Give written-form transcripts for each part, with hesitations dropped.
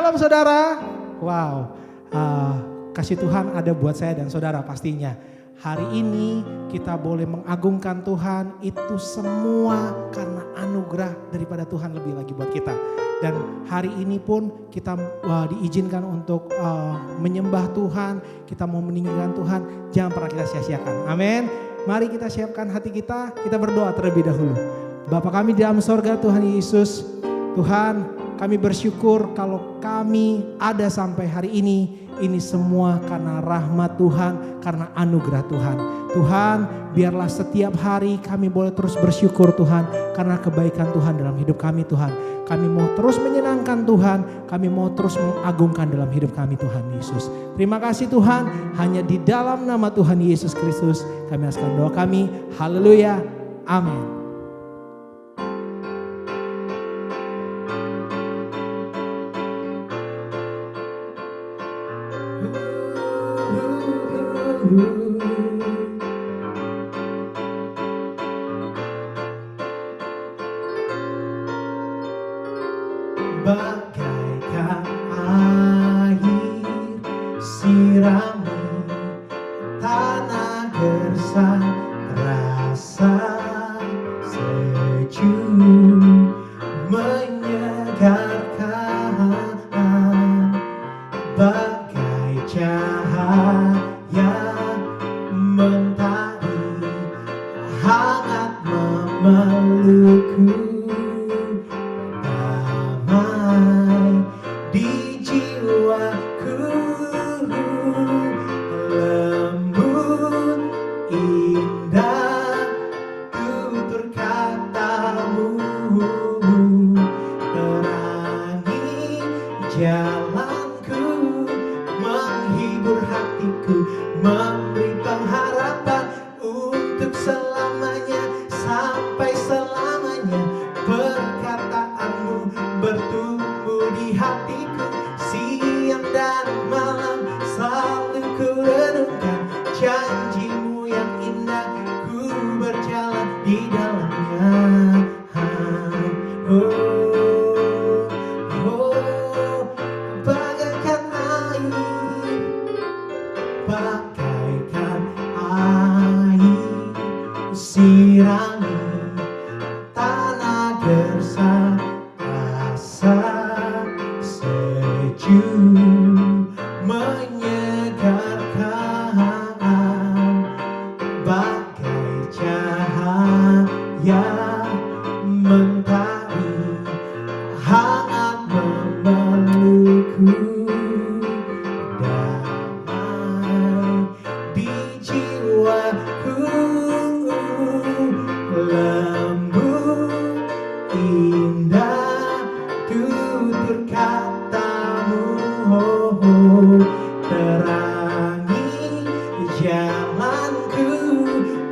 Shalom saudara. Wow, kasih Tuhan ada buat saya dan saudara pastinya. Hari ini kita boleh mengagungkan Tuhan, itu semua karena anugerah daripada Tuhan lebih lagi buat kita. Dan hari ini pun kita diizinkan untuk menyembah Tuhan, kita mau meninggikan Tuhan, jangan pernah kita sia-siakan. Amin. Mari kita siapkan hati kita berdoa terlebih dahulu. Bapa kami di dalam sorga, Tuhan Yesus, Tuhan kami bersyukur kalau kami ada sampai hari ini semua karena rahmat Tuhan, karena anugerah Tuhan. Tuhan, biarlah setiap hari kami boleh terus bersyukur Tuhan, karena kebaikan Tuhan dalam hidup kami Tuhan. Kami mau terus menyenangkan Tuhan, kami mau terus mengagungkan dalam hidup kami Tuhan Yesus. Terima kasih Tuhan, hanya di dalam nama Tuhan Yesus Kristus kami akan doa kami. Haleluya, amin. Bagaikan air sirami tanah gersang, rasa sejuk menyegarkan, bagai cahaya mentari hangat memelukku. Di jiwaku lembut indah tutur katamu, terangi jalanku, menghibur hatiku, memberi pengharapan untuk selamanya, sampai selamanya. Perkataanmu bertumbuh di hatiku, siang dan malam selalu ku renungkan. Janjimu yang indah, ku berjalan di dalamnya. Bagaikan air sirami tanah gersang, rasa sejuk menyegarkan, bagai cahaya mentari hangat memelukku. Damai di jiwaku, lembut indah tutur katamu, terangi jalanku,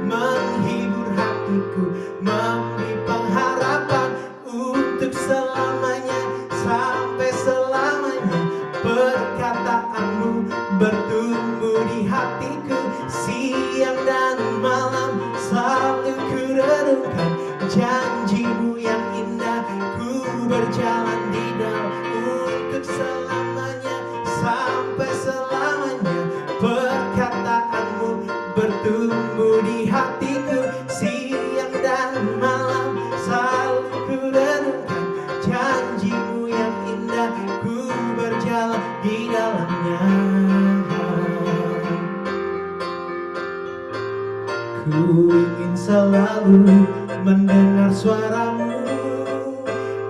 menghibur hatiku, memberi pengharapan untuk selamanya, sampai selamanya. Perkataanmu bertumbuh di hatiku, siang dan malam selalu ku renungkan. Janjimu yang indah, ku berjalan di dalam untuk selamanya, sampai selamanya. Perkataanmu bertumbuh di hatiku, siang dan malam selalu ku renungkan. Janjimu yang indah, ku berjalan di dalamnya. Ku ingin selalu mendengar suaramu,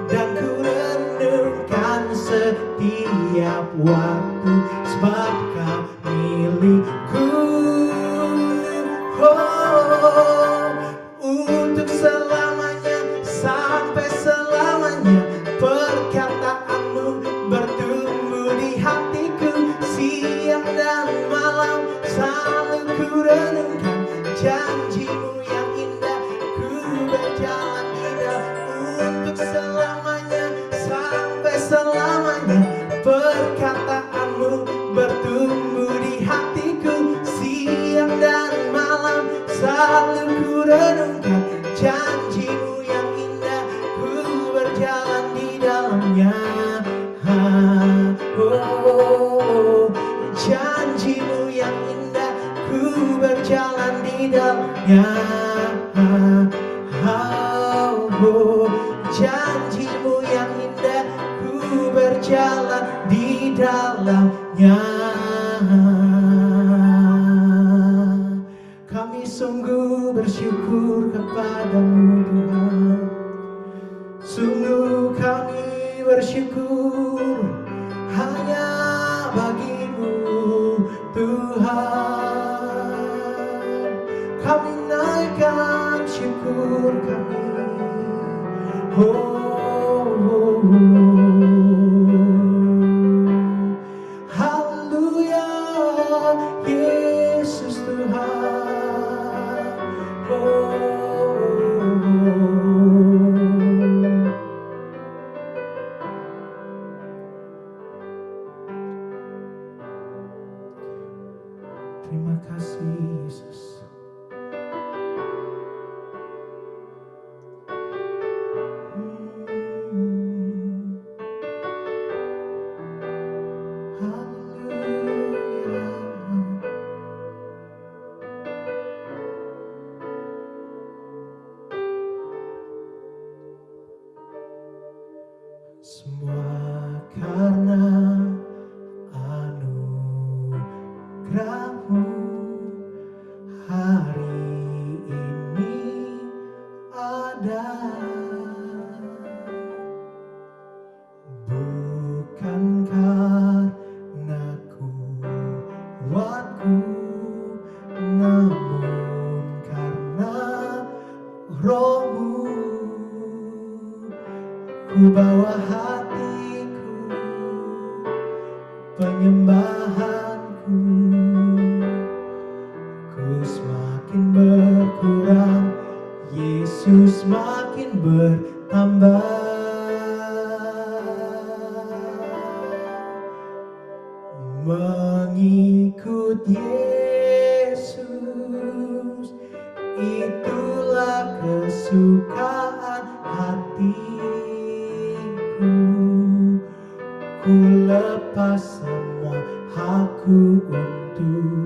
dan ku renungkan setiap waktu, sebab kau milikku. Untuk selamanya, sampai selamanya. Perkataanmu bertumbuh di hatiku, siang dan malam selalu ku renungkan. Janjimu yang indah, ku berjalan di dalam untuk selamanya, sampai selamanya. Perkataanmu bertumbuh di hatiku, siang dan malam selalu ku renungkan. Janjimu yang indah, ku berjalan di dalamnya. berjalan di dalamnya. Oh, janjimu yang indah, ku berjalan di dalamnya. Kami sungguh bersyukur kepadamu Tuhan. Sungguh kami bersyukur hanya bagimu Tuhan. Kami naikkan syukur kami. Haleluya, Yesus Tuhan. Terima kasih Yesus. Semua karena anugerahmu hari ini ada. Bukan karena kuatku, namun karena Roh-Mu. Ku bawa hatiku, penyembahanku, ku semakin berkurang, Yesus makin bertambah. Mengikut Yesus, itulah kesukaan hatiku. Ku lepas semua hakku untuk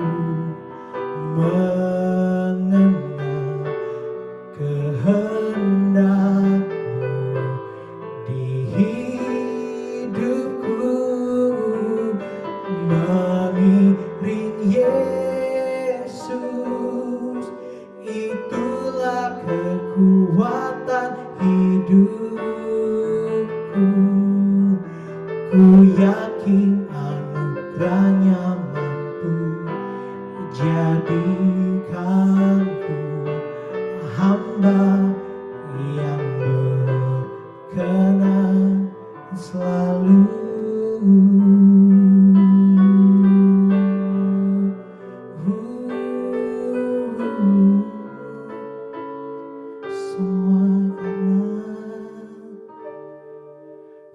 mengenal kehendak-Mu di hidupku. Mengiring Yesus, itulah kekuatan hidupku. Ku yakin anugerahnya mampu jadikanku hamba yang berkenan selalu.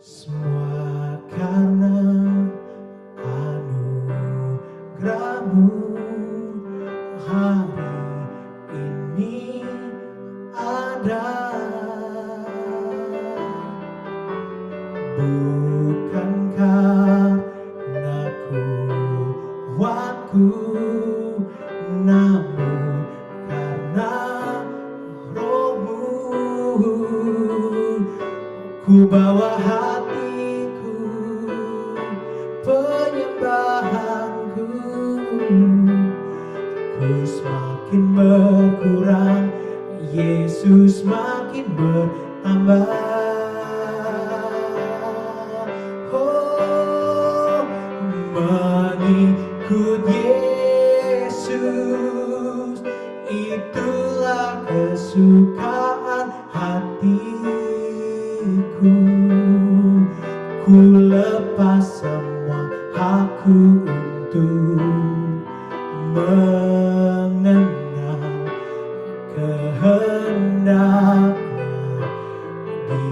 Semua karena anugerah-Mu hari ini ada. Bukan karena kuatku, namun karena Roh-Mu. Ku bawa hatiku, penyembahanku, ku semakin berkurang, Yesus makin bertambah. Oh, mengikut Yesus, itulah kesukaan hatiku. Ku lepas semua hakku untuk mengenal kehendak-Nya di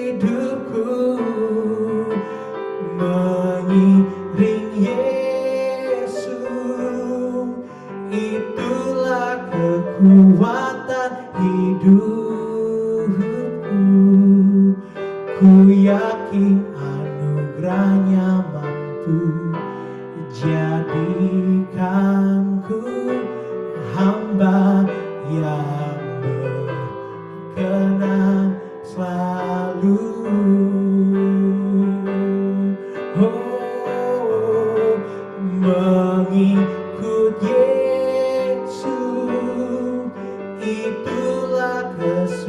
hidupku. Mengiring Yesus, itulah kekuatan hidupku. Ku yakin anugerahnya mampu jadikanku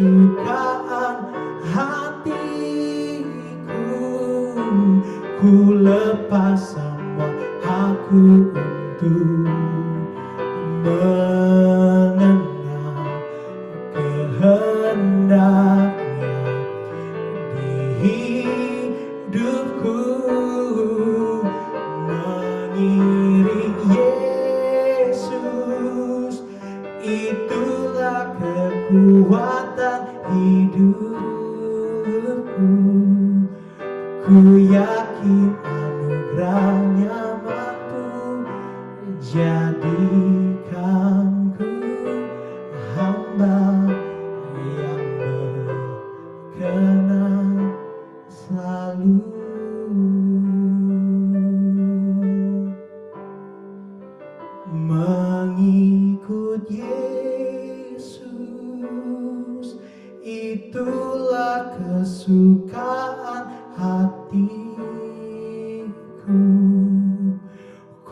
kesukaan hatiku. Ku lepas semua aku untuk mengenal kehendaknya di hidupku. Mengiring Yesus, itulah kekuatan hidupku. Ku yakin anugerahnya mampu jadikanku hamba yang berkenan selalu. Mengikut Yesus, itulah kesukaan hatiku.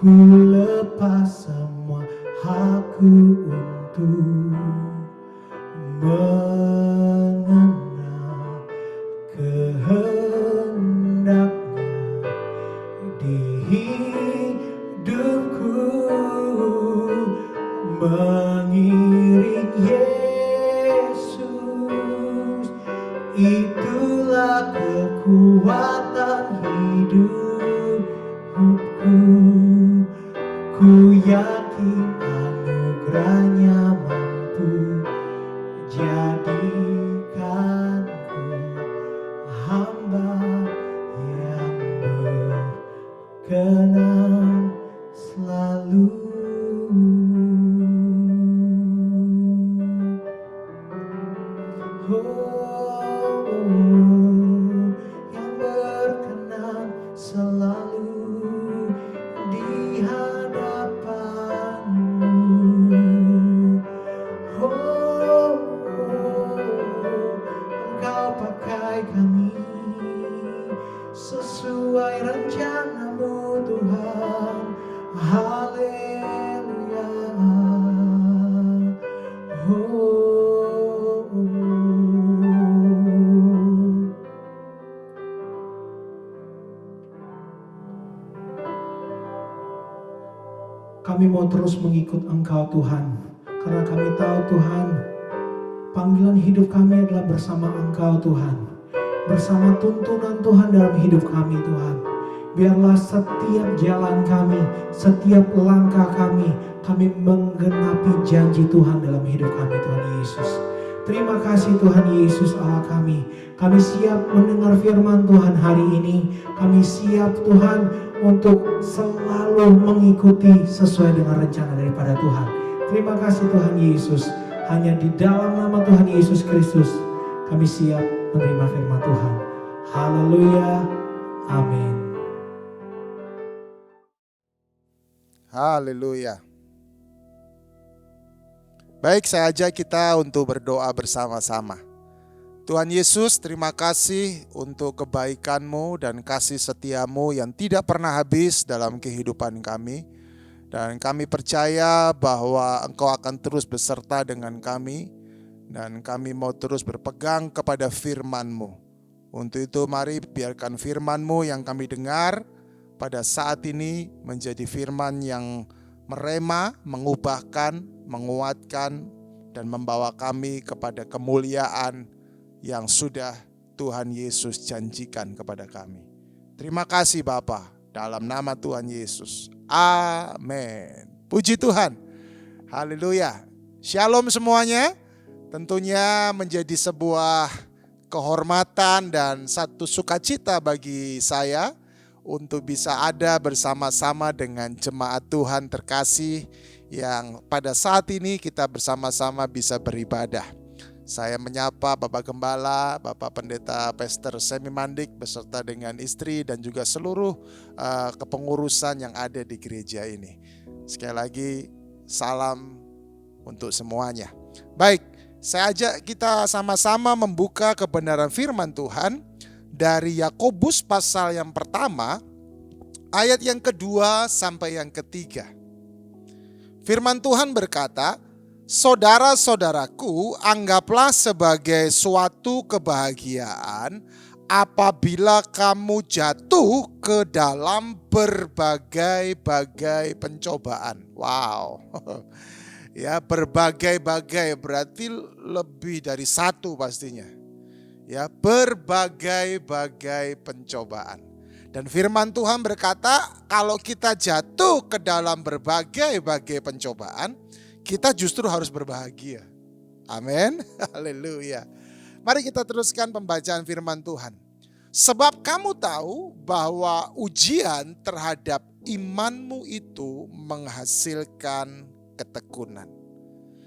Ku lepas semua aku untuk mengenal kehendaknya di hidupku. Mengiring Yesus, itulah kekuatan hidupku. Ku yakin anugerahnya mampu jadikanku hamba yang berkenan selalu. Yang berkenan selalu di hadapan-Mu. Engkau pakai kami sesuai rencana-Mu, Tuhan. Haleluya. Kami mau terus mengikut Engkau, Tuhan, karena kami tahu, Tuhan, panggilan hidup kami adalah bersama Engkau, Tuhan, bersama tuntunan Tuhan dalam hidup kami, Tuhan. Biarlah setiap jalan kami, setiap langkah kami menggenapi janji Tuhan dalam hidup kami, Tuhan Yesus. Terima kasih Tuhan Yesus Allah kami. Kami siap mendengar firman Tuhan hari ini. Kami siap Tuhan untuk selalu mengikuti sesuai dengan rencana daripada Tuhan. Terima kasih Tuhan Yesus. Hanya di dalam nama Tuhan Yesus Kristus kami siap menerima firman Tuhan. Haleluya. Amin. Haleluya. Baik, saya ajak kita untuk berdoa bersama-sama. Tuhan Yesus, terima kasih untuk kebaikan-Mu dan kasih setia-Mu yang tidak pernah habis dalam kehidupan kami. Dan kami percaya bahwa Engkau akan terus beserta dengan kami. Dan kami mau terus berpegang kepada firman-Mu. Untuk itu mari biarkan firman-Mu yang kami dengar pada saat ini menjadi firman yang merema, mengubahkan, menguatkan, dan membawa kami kepada kemuliaan yang sudah Tuhan Yesus janjikan kepada kami. Terima kasih Bapa, dalam nama Tuhan Yesus. Amin. Puji Tuhan. Haleluya. Shalom semuanya. Tentunya menjadi sebuah kehormatan dan satu sukacita bagi saya untuk bisa ada bersama-sama dengan jemaat Tuhan terkasih yang pada saat ini kita bersama-sama bisa beribadah. Saya menyapa Bapak Gembala, Bapak Pendeta Pastor Semi Mandik beserta dengan istri dan juga seluruh kepengurusan yang ada di gereja ini. Sekali lagi salam untuk semuanya. Baik, saya ajak kita sama-sama membuka kebenaran firman Tuhan dari Yakobus pasal yang pertama, ayat yang kedua sampai yang ketiga. Firman Tuhan berkata, Saudara-saudaraku, anggaplah sebagai suatu kebahagiaan apabila kamu jatuh ke dalam berbagai-bagai pencobaan. Wow. Ya, berbagai-bagai berarti lebih dari satu pastinya. Ya, berbagai-bagai pencobaan. Dan firman Tuhan berkata, kalau kita jatuh ke dalam berbagai-bagai pencobaan, kita justru harus berbahagia. Amin. Haleluya. Mari kita teruskan pembacaan firman Tuhan. Sebab kamu tahu bahwa ujian terhadap imanmu itu menghasilkan ketekunan.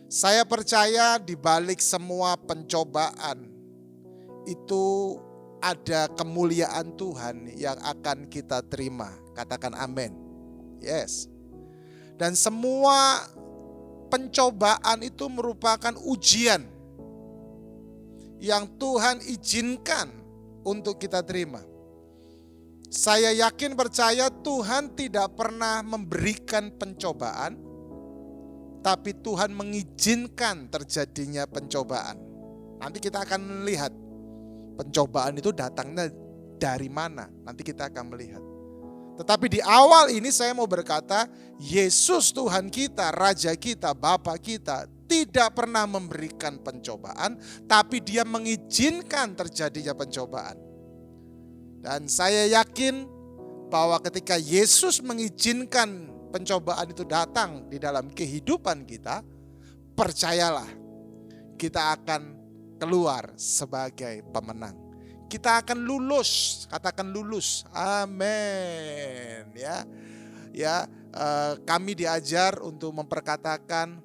Saya percaya di balik semua pencobaan itu ada kemuliaan Tuhan yang akan kita terima. Katakan amin. Yes. Dan semua pencobaan itu merupakan ujian yang Tuhan izinkan untuk kita terima. Saya yakin percaya Tuhan tidak pernah memberikan pencobaan, tapi Tuhan mengizinkan terjadinya pencobaan. Nanti kita akan melihat pencobaan itu datangnya dari mana. Nanti kita akan melihat. Tetapi di awal ini saya mau berkata, Yesus Tuhan kita, Raja kita, Bapa kita, tidak pernah memberikan pencobaan, tapi Dia mengizinkan terjadinya pencobaan. Dan saya yakin bahwa ketika Yesus mengizinkan pencobaan itu datang di dalam kehidupan kita, percayalah, kita akan keluar sebagai pemenang. Kita akan lulus, katakan lulus, amin. Kami diajar untuk memperkatakan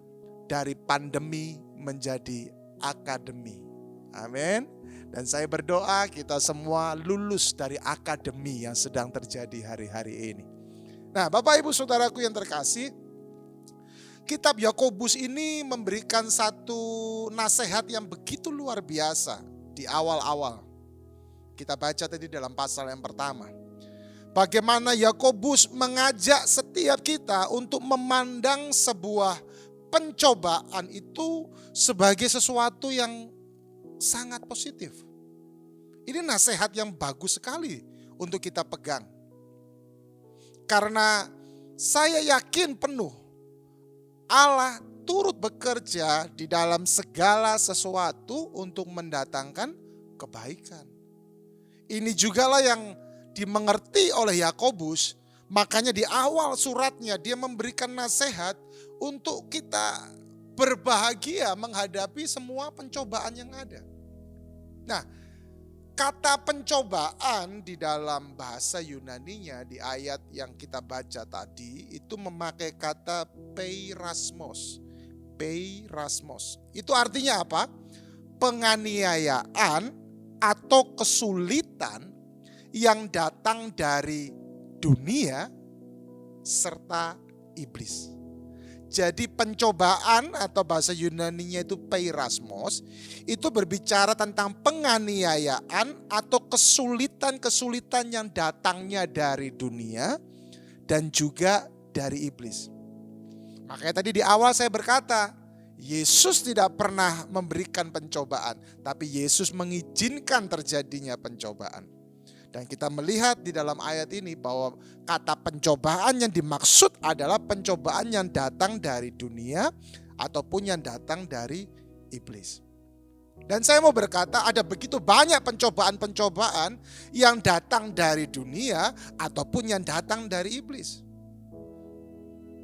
dari pandemi menjadi akademi, amin. Dan saya berdoa kita semua lulus dari akademi yang sedang terjadi hari-hari ini. Nah, Bapak Ibu Saudaraku yang terkasih, kitab Yakobus ini memberikan satu nasihat yang begitu luar biasa di awal-awal. Kita baca tadi dalam pasal yang pertama. Bagaimana Yakobus mengajak setiap kita untuk memandang sebuah pencobaan itu sebagai sesuatu yang sangat positif. Ini nasihat yang bagus sekali untuk kita pegang. Karena saya yakin penuh Allah turut bekerja di dalam segala sesuatu untuk mendatangkan kebaikan. Ini jugalah yang dimengerti oleh Yakobus, makanya di awal suratnya dia memberikan nasihat untuk kita berbahagia menghadapi semua pencobaan yang ada. Nah, kata pencobaan di dalam bahasa Yunaninya di ayat yang kita baca tadi itu memakai kata peirasmos. Peirasmos. Itu artinya apa? Penganiayaan atau kesulitan yang datang dari dunia serta iblis. Jadi pencobaan atau bahasa Yunaninya itu peirasmos, itu berbicara tentang penganiayaan atau kesulitan-kesulitan yang datangnya dari dunia dan juga dari iblis. Makanya tadi di awal saya berkata, Yesus tidak pernah memberikan pencobaan, tapi Yesus mengizinkan terjadinya pencobaan. Dan kita melihat di dalam ayat ini bahwa kata pencobaan yang dimaksud adalah pencobaan yang datang dari dunia ataupun yang datang dari iblis. Dan saya mau berkata ada begitu banyak pencobaan-pencobaan yang datang dari dunia ataupun yang datang dari iblis.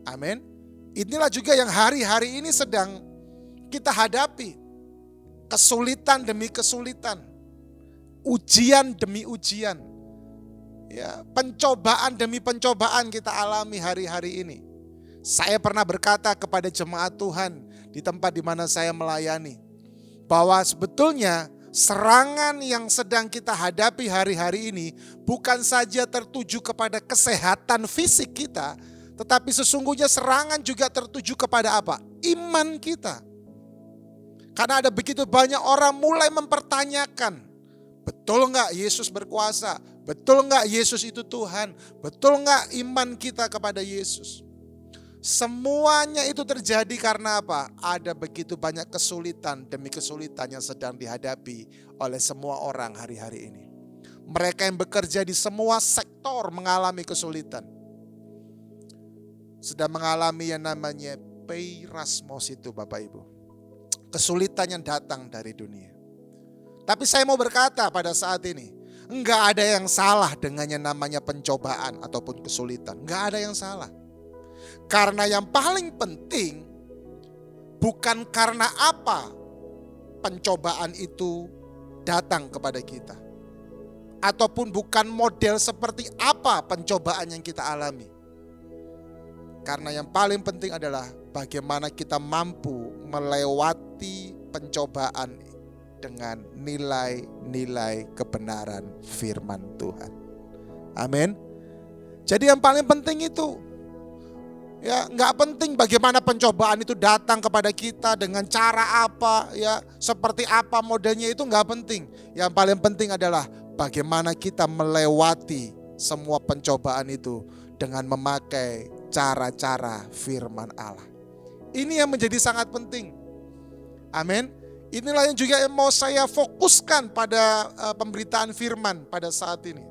Amin. Inilah juga yang hari-hari ini sedang kita hadapi. Kesulitan demi kesulitan. Ujian demi ujian. Ya, pencobaan demi pencobaan kita alami hari-hari ini. Saya pernah berkata kepada jemaat Tuhan di tempat di mana saya melayani, bahwa sebetulnya serangan yang sedang kita hadapi hari-hari ini bukan saja tertuju kepada kesehatan fisik kita, tetapi sesungguhnya serangan juga tertuju kepada apa? Iman kita. Karena ada begitu banyak orang mulai mempertanyakan, betul enggak Yesus berkuasa? Betul enggak Yesus itu Tuhan? Betul enggak iman kita kepada Yesus? Semuanya itu terjadi karena apa? Ada begitu banyak kesulitan demi kesulitan yang sedang dihadapi oleh semua orang hari-hari ini. Mereka yang bekerja di semua sektor mengalami kesulitan. Sedang mengalami yang namanya peirasmos itu Bapak Ibu. Kesulitan yang datang dari dunia. Tapi saya mau berkata pada saat ini, enggak ada yang salah dengan yang namanya pencobaan ataupun kesulitan. Enggak ada yang salah. Karena yang paling penting bukan karena apa pencobaan itu datang kepada kita. Ataupun bukan model seperti apa pencobaan yang kita alami. Karena yang paling penting adalah bagaimana kita mampu melewati pencobaan dengan nilai-nilai kebenaran firman Tuhan. Amin. Jadi yang paling penting itu, ya, nggak penting bagaimana pencobaan itu datang kepada kita dengan cara apa, ya, seperti apa modelnya, itu nggak penting. Yang paling penting adalah bagaimana kita melewati semua pencobaan itu dengan memakai cara-cara firman Allah. Ini yang menjadi sangat penting. Amin. Inilah yang juga mau saya fokuskan pada pemberitaan firman pada saat ini.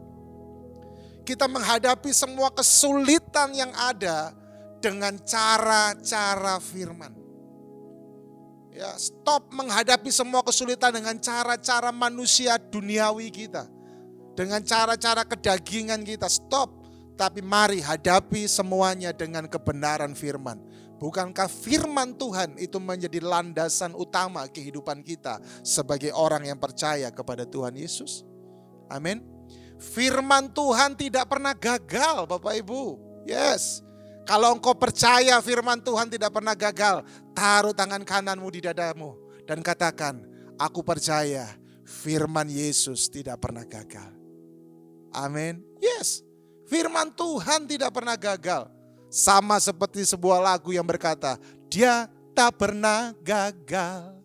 Kita menghadapi semua kesulitan yang ada dengan cara-cara firman. Ya, stop menghadapi semua kesulitan dengan cara-cara manusia duniawi kita. Dengan cara-cara kedagingan kita, stop. Tapi mari hadapi semuanya dengan kebenaran firman. Bukankah firman Tuhan itu menjadi landasan utama kehidupan kita sebagai orang yang percaya kepada Tuhan Yesus? Amin. Firman Tuhan tidak pernah gagal, Bapak Ibu. Yes. Kalau engkau percaya firman Tuhan tidak pernah gagal, taruh tangan kananmu di dadamu dan katakan, aku percaya firman Yesus tidak pernah gagal. Amin. Yes. Firman Tuhan tidak pernah gagal. Sama seperti sebuah lagu yang berkata, Dia tak pernah gagal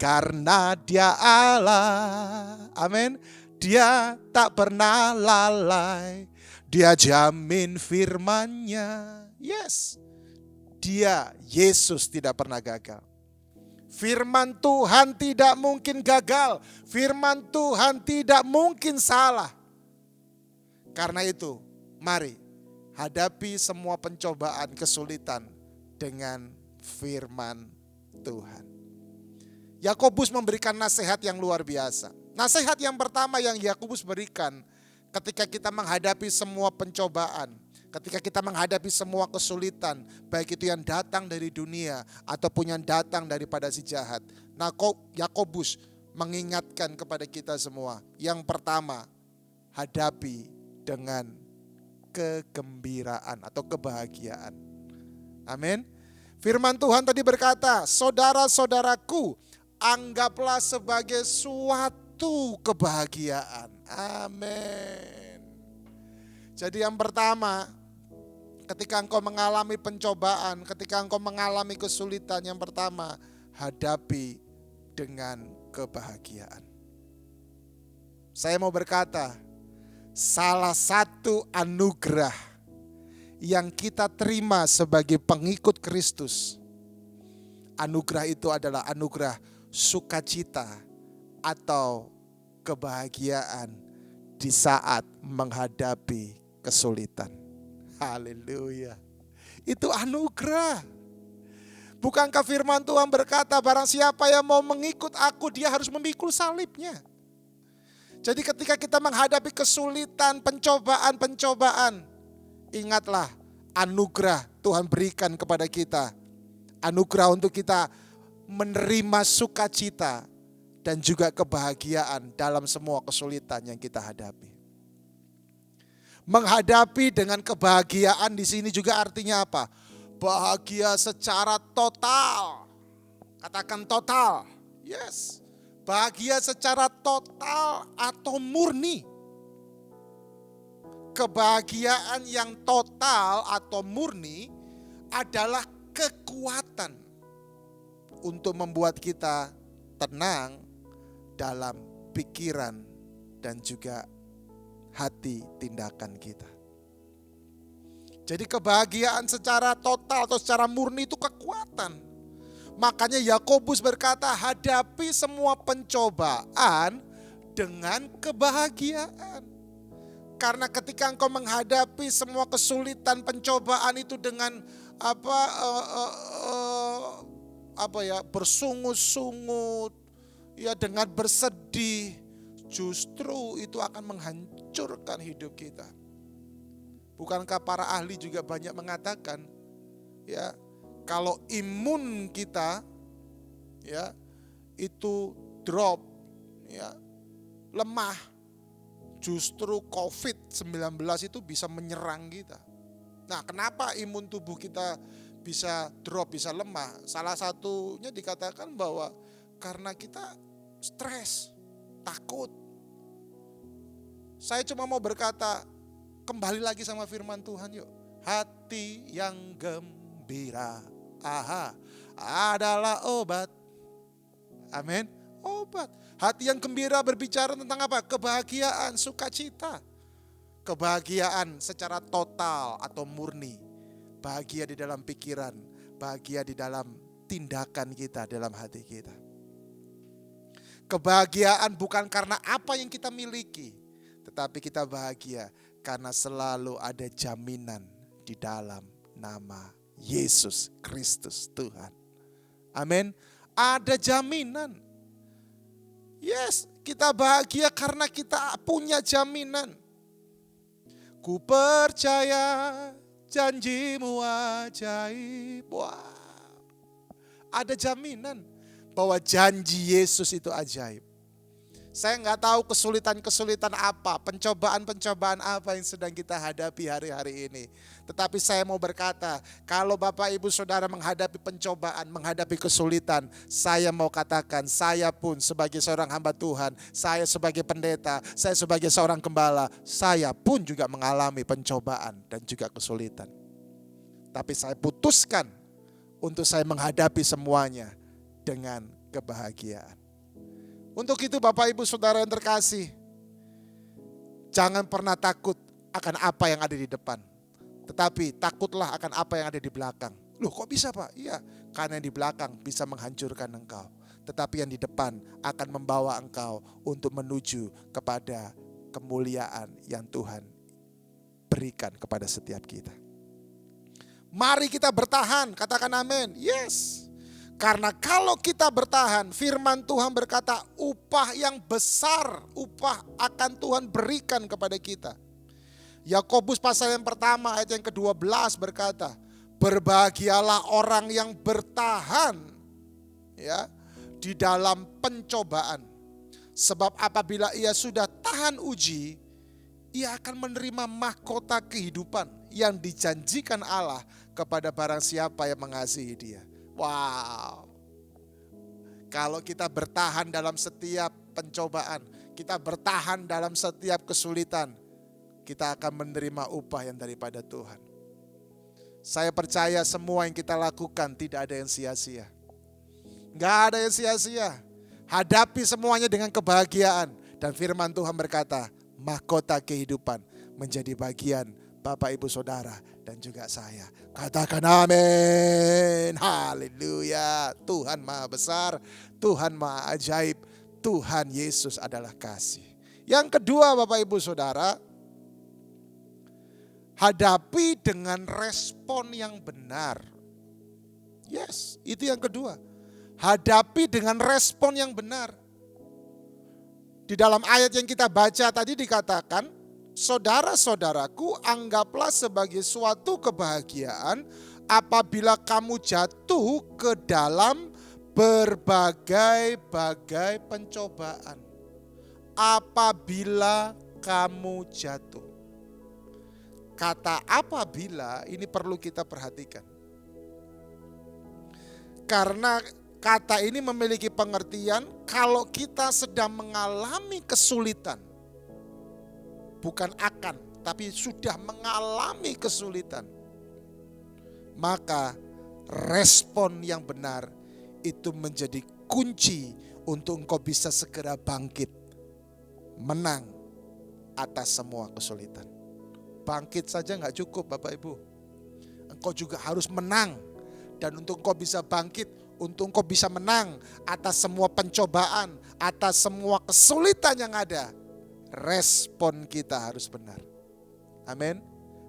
karena Dia Allah. Amin. Dia tak pernah lalai. Dia jamin firman-Nya. Yes. Dia, Yesus, tidak pernah gagal. Firman Tuhan tidak mungkin gagal. Firman Tuhan tidak mungkin salah. Karena itu, mari hadapi semua pencobaan, kesulitan dengan firman Tuhan. Yakobus memberikan nasihat yang luar biasa. Nasihat yang pertama yang Yakobus berikan ketika kita menghadapi semua pencobaan, ketika kita menghadapi semua kesulitan, baik itu yang datang dari dunia ataupun yang datang daripada si jahat. Nah, Yakobus mengingatkan kepada kita semua. Yang pertama, hadapi dengan kegembiraan atau kebahagiaan. Amin. Firman Tuhan tadi berkata, saudara-saudaraku, anggaplah sebagai suatu kebahagiaan. Amin. Jadi yang pertama, ketika engkau mengalami pencobaan, ketika engkau mengalami kesulitan, yang pertama, hadapi dengan kebahagiaan. Saya mau berkata, salah satu anugerah yang kita terima sebagai pengikut Kristus, anugerah itu adalah anugerah sukacita atau kebahagiaan di saat menghadapi kesulitan. Haleluya. Itu anugerah. Bukankah firman Tuhan berkata, barang siapa yang mau mengikut aku, dia harus memikul salibnya. Jadi ketika kita menghadapi kesulitan, pencobaan, ingatlah anugerah Tuhan berikan kepada kita. Anugerah untuk kita menerima sukacita dan juga kebahagiaan dalam semua kesulitan yang kita hadapi. Menghadapi dengan kebahagiaan di sini juga artinya apa? Bahagia secara total. Katakan total. Yes. Bahagia secara total atau murni. Kebahagiaan yang total atau murni adalah kekuatan untuk membuat kita tenang dalam pikiran dan juga hati tindakan kita. Jadi kebahagiaan secara total atau secara murni itu kekuatan. Makanya Yakobus berkata, hadapi semua pencobaan dengan kebahagiaan. Karena ketika engkau menghadapi semua kesulitan pencobaan itu dengan bersungut-sungut, ya dengan bersedih, justru itu akan menghancurkan hidup kita. Bukankah para ahli juga banyak mengatakan, ya, kalau imun kita, ya, itu drop, ya, lemah, justru COVID-19 itu bisa menyerang kita. Nah, kenapa imun tubuh kita bisa drop, bisa lemah? Salah satunya dikatakan bahwa karena kita stres, takut. Saya cuma mau berkata, kembali lagi sama firman Tuhan yuk. Hati yang gembira, adalah obat. Amin. Obat. Hati yang gembira berbicara tentang apa? Kebahagiaan, sukacita. Kebahagiaan secara total atau murni. Bahagia di dalam pikiran, bahagia di dalam tindakan kita, dalam hati kita. Kebahagiaan bukan karena apa yang kita miliki, tetapi kita bahagia karena selalu ada jaminan di dalam nama Yesus Kristus Tuhan. Amin. Ada jaminan. Yes, kita bahagia karena kita punya jaminan. Ku percaya janjimu ajaib. Wow. Ada jaminan bahwa janji Yesus itu ajaib. Saya nggak tahu kesulitan-kesulitan apa, pencobaan-pencobaan apa yang sedang kita hadapi hari-hari ini. Tetapi saya mau berkata, kalau Bapak Ibu Saudara menghadapi pencobaan, menghadapi kesulitan, saya mau katakan, saya pun sebagai seorang hamba Tuhan, saya sebagai pendeta, saya sebagai seorang gembala, saya pun juga mengalami pencobaan dan juga kesulitan. Tapi saya putuskan untuk saya menghadapi semuanya dengan kebahagiaan. Untuk itu Bapak Ibu Saudara yang terkasih, jangan pernah takut akan apa yang ada di depan. Tetapi takutlah akan apa yang ada di belakang. Loh kok bisa Pak? Iya, karena yang di belakang bisa menghancurkan engkau. Tetapi yang di depan akan membawa engkau untuk menuju kepada kemuliaan yang Tuhan berikan kepada setiap kita. Mari kita bertahan, katakan amin. Yes. Karena kalau kita bertahan, firman Tuhan berkata upah yang besar, upah akan Tuhan berikan kepada kita. Yakobus pasal yang pertama ayat yang ke-12 berkata, berbahagialah orang yang bertahan, ya, di dalam pencobaan. Sebab apabila ia sudah tahan uji, ia akan menerima mahkota kehidupan yang dijanjikan Allah kepada barang siapa yang mengasihi dia. Wow. Kalau kita bertahan dalam setiap pencobaan, kita bertahan dalam setiap kesulitan, kita akan menerima upah yang daripada Tuhan. Saya percaya semua yang kita lakukan tidak ada yang sia-sia. Gak ada yang sia-sia. Hadapi semuanya dengan kebahagiaan. Dan firman Tuhan berkata, mahkota kehidupan menjadi bagian Bapak Ibu Saudara dan juga saya. Katakan amin. Haleluya. Tuhan Maha Besar, Tuhan Maha Ajaib, Tuhan Yesus adalah kasih. Yang kedua Bapak Ibu Saudara, hadapi dengan respon yang benar. Yes, itu yang kedua. Hadapi dengan respon yang benar. Di dalam ayat yang kita baca tadi dikatakan, saudara-saudaraku, anggaplah sebagai suatu kebahagiaan apabila kamu jatuh ke dalam berbagai-bagai pencobaan. Apabila kamu jatuh. Kata apabila ini perlu kita perhatikan. Karena kata ini memiliki pengertian kalau kita sedang mengalami kesulitan. Bukan akan, tapi sudah mengalami kesulitan. Maka respon yang benar itu menjadi kunci untuk engkau bisa segera bangkit. Menang atas semua kesulitan. Bangkit saja gak cukup Bapak Ibu. engkau juga harus menang. Dan untuk engkau bisa bangkit, untuk engkau bisa menang atas semua pencobaan, atas semua kesulitan yang ada, respon kita harus benar. Amin.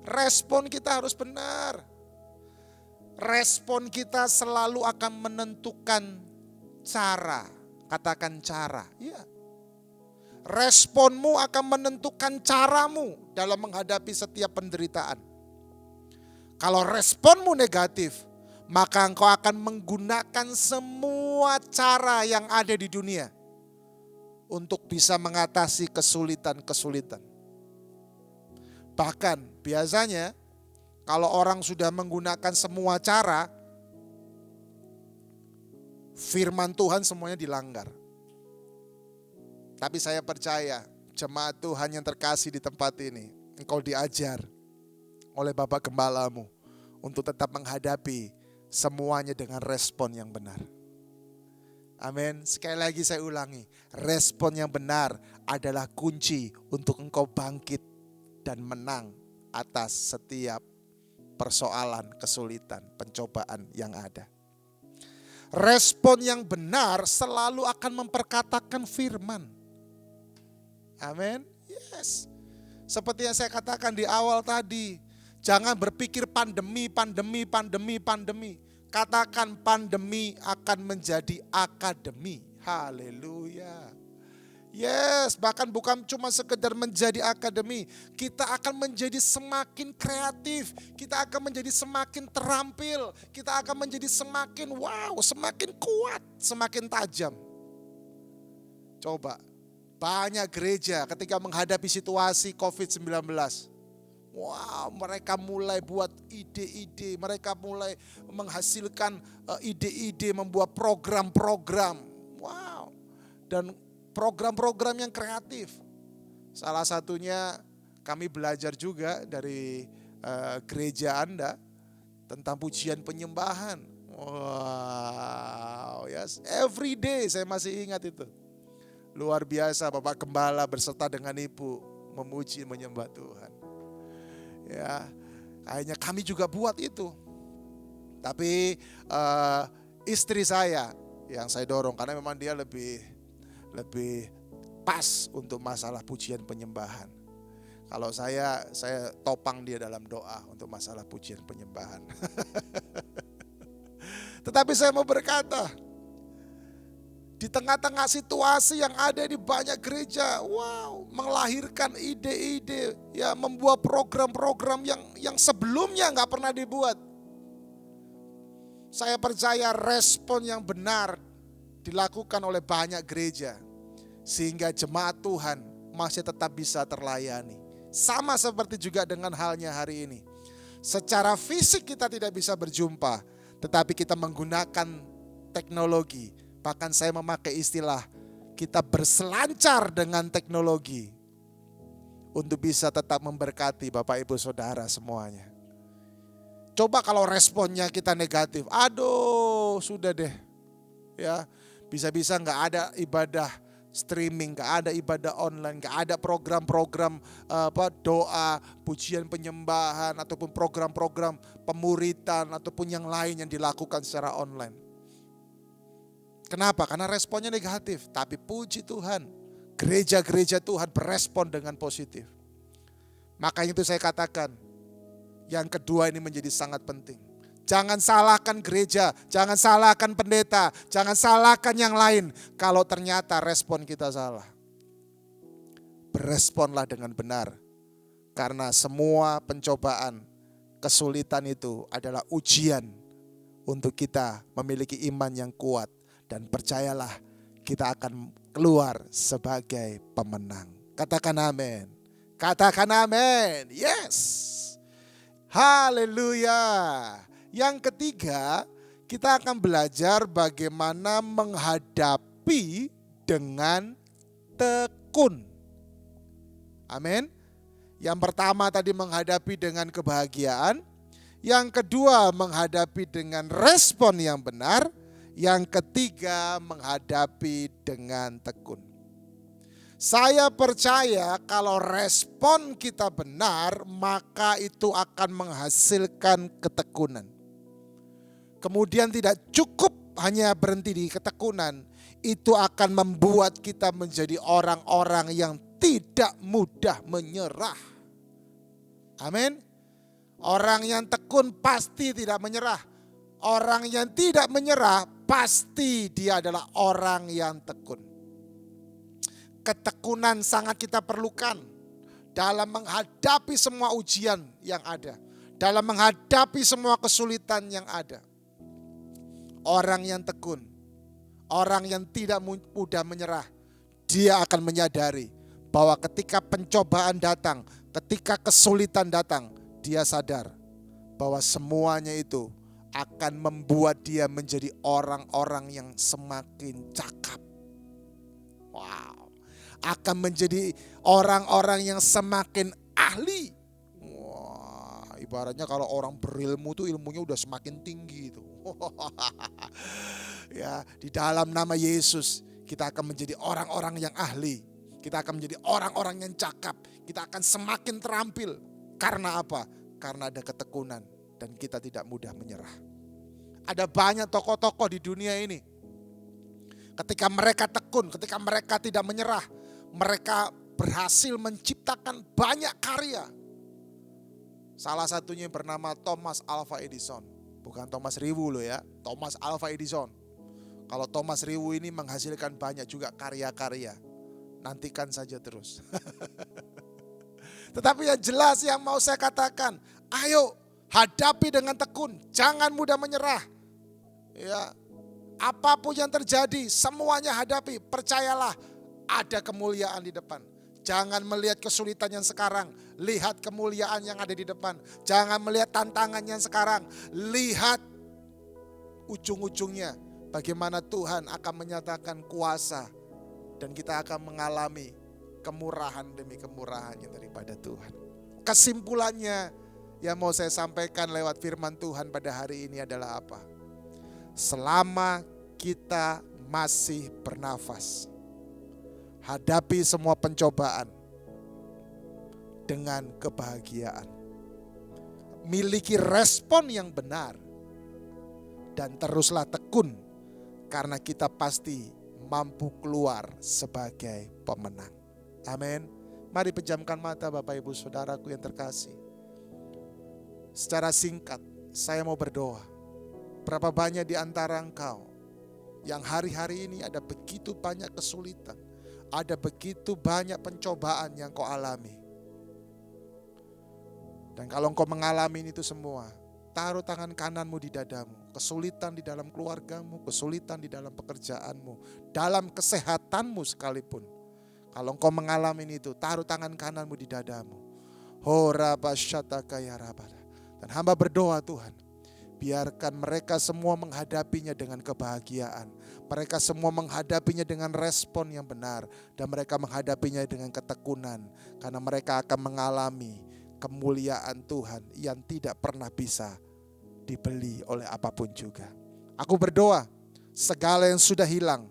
Respon kita harus benar. Respon kita selalu akan menentukan cara. Katakan cara. Ya. Responmu akan menentukan caramu dalam menghadapi setiap penderitaan. Kalau responmu negatif, maka engkau akan menggunakan semua cara yang ada di dunia untuk bisa mengatasi kesulitan-kesulitan. Bahkan biasanya kalau orang sudah menggunakan semua cara, firman Tuhan semuanya dilanggar. Tapi saya percaya jemaat Tuhan yang terkasih di tempat ini, engkau diajar oleh Bapak Gembalamu untuk tetap menghadapi semuanya dengan respon yang benar. Amin. Sekali lagi saya ulangi, respon yang benar adalah kunci untuk engkau bangkit dan menang atas setiap persoalan, kesulitan, pencobaan yang ada. Respon yang benar selalu akan memperkatakan firman. Amin. Yes. Seperti yang saya katakan di awal tadi, jangan berpikir pandemi. Katakan pandemi akan menjadi akademi. Haleluya. Yes, bahkan bukan cuma sekedar menjadi akademi, kita akan menjadi semakin kreatif, kita akan menjadi semakin terampil, kita akan menjadi semakin semakin kuat, semakin tajam. Coba, banyak gereja ketika menghadapi situasi COVID-19, mereka mulai buat ide-ide, mereka mulai menghasilkan ide-ide, membuat program-program. Dan program-program yang kreatif. Salah satunya kami belajar juga dari gereja Anda tentang pujian penyembahan. Yes, every day saya masih ingat itu. Luar biasa, Bapak Gembala berserta dengan Ibu memuji menyembah Tuhan. Ya, akhirnya kami juga buat itu. Tapi istri saya yang saya dorong karena memang dia lebih pas untuk masalah pujian penyembahan. Kalau saya topang dia dalam doa untuk masalah pujian penyembahan. Tetapi saya mau berkata, di tengah-tengah situasi yang ada di banyak gereja, melahirkan ide-ide, ya membuat program-program yang sebelumnya nggak pernah dibuat. Saya percaya respon yang benar dilakukan oleh banyak gereja sehingga jemaat Tuhan masih tetap bisa terlayani. Sama seperti juga dengan halnya hari ini. Secara fisik kita tidak bisa berjumpa, tetapi kita menggunakan teknologi. Bahkan saya memakai istilah kita berselancar dengan teknologi untuk bisa tetap memberkati Bapak Ibu Saudara semuanya. Coba kalau responnya kita negatif, sudah deh. Ya, bisa-bisa nggak ada ibadah streaming, nggak ada ibadah online, nggak ada program-program doa, pujian penyembahan ataupun program-program pemuritan ataupun yang lain yang dilakukan secara online. Kenapa? Karena responnya negatif. Tapi puji Tuhan, gereja-gereja Tuhan berespon dengan positif. Makanya itu saya katakan, yang kedua ini menjadi sangat penting. Jangan salahkan gereja, jangan salahkan pendeta, jangan salahkan yang lain kalau ternyata respon kita salah. Beresponlah dengan benar. Karena semua pencobaan, kesulitan itu adalah ujian untuk kita memiliki iman yang kuat. Dan percayalah, kita akan keluar sebagai pemenang. Katakan amin. Katakan amin. Yes. Haleluya. Yang ketiga, kita akan belajar bagaimana menghadapi dengan tekun. Amin. Yang pertama tadi menghadapi dengan kebahagiaan. Yang kedua menghadapi dengan respon yang benar. Yang ketiga menghadapi dengan tekun. Saya percaya kalau respon kita benar, maka itu akan menghasilkan ketekunan. Kemudian tidak cukup hanya berhenti di ketekunan, itu akan membuat kita menjadi orang-orang yang tidak mudah menyerah. Amin. Orang yang tekun pasti tidak menyerah. Orang yang tidak menyerah pasti dia adalah orang yang tekun. Ketekunan sangat kita perlukan dalam menghadapi semua ujian yang ada, dalam menghadapi semua kesulitan yang ada. Orang yang tekun, orang yang tidak mudah menyerah, dia akan menyadari bahwa ketika pencobaan datang, ketika kesulitan datang, dia sadar bahwa semuanya itu akan membuat dia menjadi orang-orang yang semakin cakap. Wow. Akan menjadi orang-orang yang semakin ahli. Wah, ibaratnya kalau orang berilmu tuh ilmunya udah semakin tinggi itu. Ya, di dalam nama Yesus kita akan menjadi orang-orang yang ahli. Kita akan menjadi orang-orang yang cakap. Kita akan semakin terampil. Karena apa? Karena ada ketekunan dan kita tidak mudah menyerah. Ada banyak tokoh-tokoh di dunia ini. Ketika mereka tekun, ketika mereka tidak menyerah, mereka berhasil menciptakan banyak karya. Salah satunya bernama Thomas Alva Edison. Bukan Thomas Riwu loh ya, Thomas Alva Edison. Kalau Thomas Riwu ini menghasilkan banyak juga karya-karya. Nantikan saja terus. Tetapi yang jelas yang mau saya katakan, ayo hadapi dengan tekun, jangan mudah menyerah. Ya, apapun yang terjadi, semuanya hadapi. Percayalah, ada kemuliaan di depan. Jangan melihat kesulitan yang sekarang, lihat kemuliaan yang ada di depan. Jangan melihat tantangan yang sekarang, lihat ujung-ujungnya. Bagaimana Tuhan akan menyatakan kuasa dan kita akan mengalami kemurahan demi kemurahannya daripada Tuhan. Kesimpulannya yang mau saya sampaikan lewat firman Tuhan pada hari ini adalah apa? Selama kita masih bernafas, hadapi semua pencobaan dengan kebahagiaan. Miliki respon yang benar dan teruslah tekun karena kita pasti mampu keluar sebagai pemenang. Amin. Mari pejamkan mata Bapak Ibu Saudaraku yang terkasih. Secara singkat saya mau berdoa. Berapa banyak di antara engkau yang hari-hari ini ada begitu banyak kesulitan, ada begitu banyak pencobaan yang kau alami. Dan kalau engkau mengalami itu semua, taruh tangan kananmu di dadamu. Kesulitan di dalam keluargamu, kesulitan di dalam pekerjaanmu, dalam kesehatanmu sekalipun. Kalau engkau mengalami itu, taruh tangan kananmu di dadamu. Dan hamba berdoa Tuhan, biarkan mereka semua menghadapinya dengan kebahagiaan. Mereka semua menghadapinya dengan respon yang benar. Dan mereka menghadapinya dengan ketekunan. Karena mereka akan mengalami kemuliaan Tuhan yang tidak pernah bisa dibeli oleh apapun juga. Aku berdoa, segala yang sudah hilang,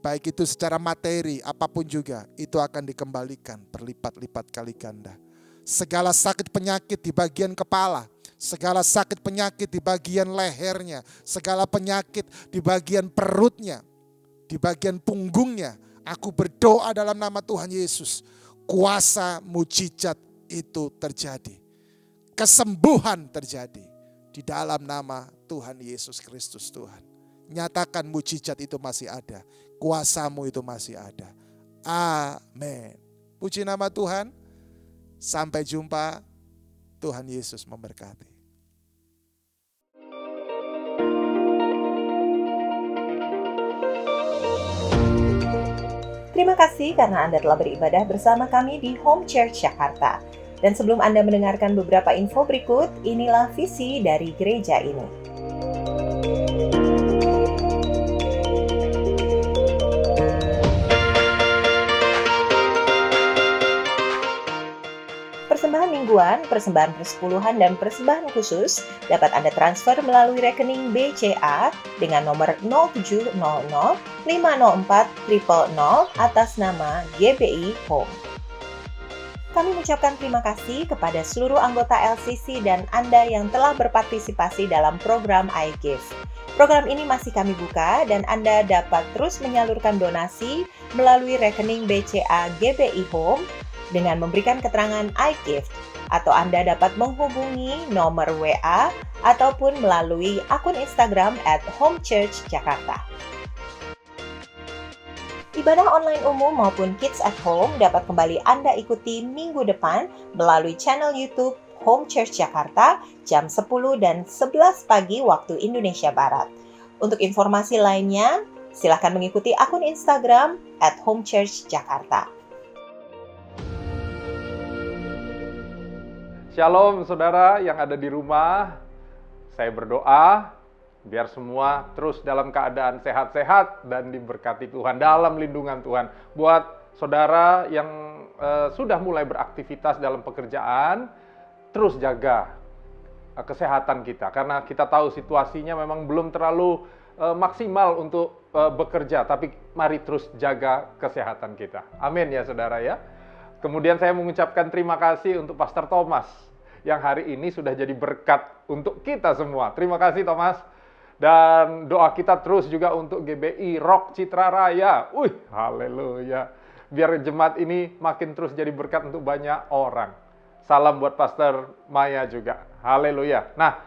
baik itu secara materi, apapun juga, itu akan dikembalikan berlipat-lipat kali ganda. Segala sakit penyakit di bagian kepala, segala sakit penyakit di bagian lehernya, segala penyakit di bagian perutnya, di bagian punggungnya, aku berdoa dalam nama Tuhan Yesus, kuasa mujizat itu terjadi. Kesembuhan terjadi di dalam nama Tuhan Yesus Kristus Tuhan. Nyatakan mujizat itu masih ada, kuasamu itu masih ada. Amin. Puji nama Tuhan. Sampai jumpa. Tuhan Yesus memberkati. Terima kasih karena Anda telah beribadah bersama kami di Home Church Jakarta. Dan sebelum Anda mendengarkan beberapa info berikut, inilah visi dari gereja ini. Persembahan mingguan persembahan persepuluhan dan persembahan khusus dapat Anda transfer melalui rekening BCA dengan nomor 0700 504 000 atas nama GBI Home. Kami mengucapkan terima kasih kepada seluruh anggota LCC dan Anda yang telah berpartisipasi dalam program iGive. Program ini masih kami buka dan Anda dapat terus menyalurkan donasi melalui rekening BCA GBI Home dengan memberikan keterangan iGift, atau Anda dapat menghubungi nomor WA ataupun melalui akun Instagram @homechurchjakarta. Ibadah online umum maupun Kids at Home dapat kembali Anda ikuti minggu depan melalui channel YouTube Home Church Jakarta jam 10 dan 11 pagi waktu Indonesia Barat. Untuk informasi lainnya, silakan mengikuti akun Instagram @homechurchjakarta. Shalom saudara yang ada di rumah, saya berdoa biar semua terus dalam keadaan sehat-sehat dan diberkati Tuhan, dalam lindungan Tuhan. Buat saudara yang sudah mulai beraktivitas dalam pekerjaan, terus jaga kesehatan kita. Karena kita tahu situasinya memang belum terlalu maksimal untuk bekerja, tapi mari terus jaga kesehatan kita. Amin ya saudara ya. Kemudian saya mengucapkan terima kasih untuk Pastor Thomas yang hari ini sudah jadi berkat untuk kita semua. Terima kasih Thomas. Dan doa kita terus juga untuk GBI Rock Citra Raya. Haleluya. Biar jemaat ini makin terus jadi berkat untuk banyak orang. Salam buat Pastor Maya juga. Haleluya. Nah,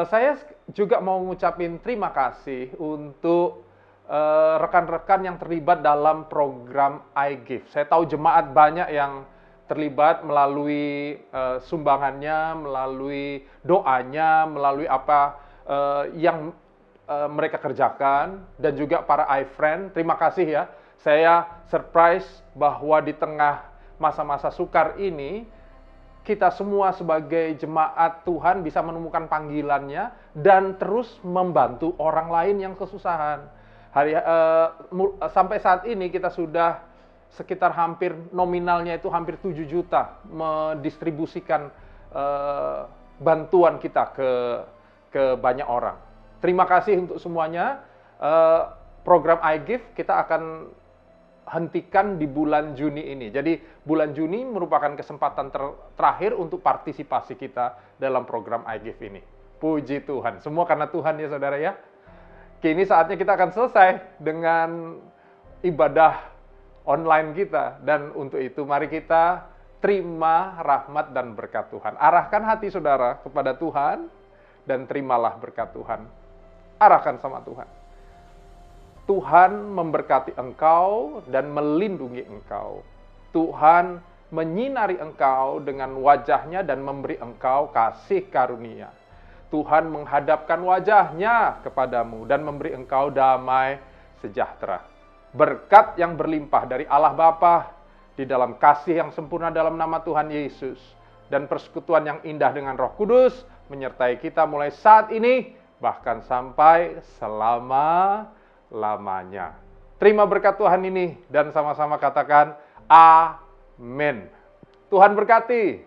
saya juga mau ngucapin terima kasih untuk rekan-rekan yang terlibat dalam program iGive. Saya tahu jemaat banyak yang terlibat melalui sumbangannya, melalui doanya, melalui apa yang mereka kerjakan, dan juga para iFriend. Terima kasih ya. Saya surprise bahwa di tengah masa-masa sukar ini, kita semua sebagai jemaat Tuhan bisa menemukan panggilannya dan terus membantu orang lain yang kesusahan. Sampai saat ini kita sudah sekitar hampir nominalnya itu hampir 7 juta mendistribusikan bantuan kita ke banyak orang. Terima kasih untuk semuanya. Program iGive kita akan hentikan di bulan Juni ini. Jadi bulan Juni merupakan kesempatan terakhir untuk partisipasi kita dalam program iGive ini. Puji Tuhan. Semua karena Tuhan ya saudara ya. Kini saatnya kita akan selesai dengan ibadah online kita. Dan untuk itu mari kita terima rahmat dan berkat Tuhan. Arahkan hati saudara kepada Tuhan dan terimalah berkat Tuhan. Arahkan sama Tuhan. Tuhan memberkati engkau dan melindungi engkau. Tuhan menyinari engkau dengan wajahnya dan memberi engkau kasih karunia. Tuhan menghadapkan wajahnya kepadamu dan memberi engkau damai sejahtera. Berkat yang berlimpah dari Allah Bapa di dalam kasih yang sempurna dalam nama Tuhan Yesus dan persekutuan yang indah dengan Roh Kudus menyertai kita mulai saat ini bahkan sampai selama-lamanya. Terima berkat Tuhan ini dan sama-sama katakan amin. Tuhan berkati.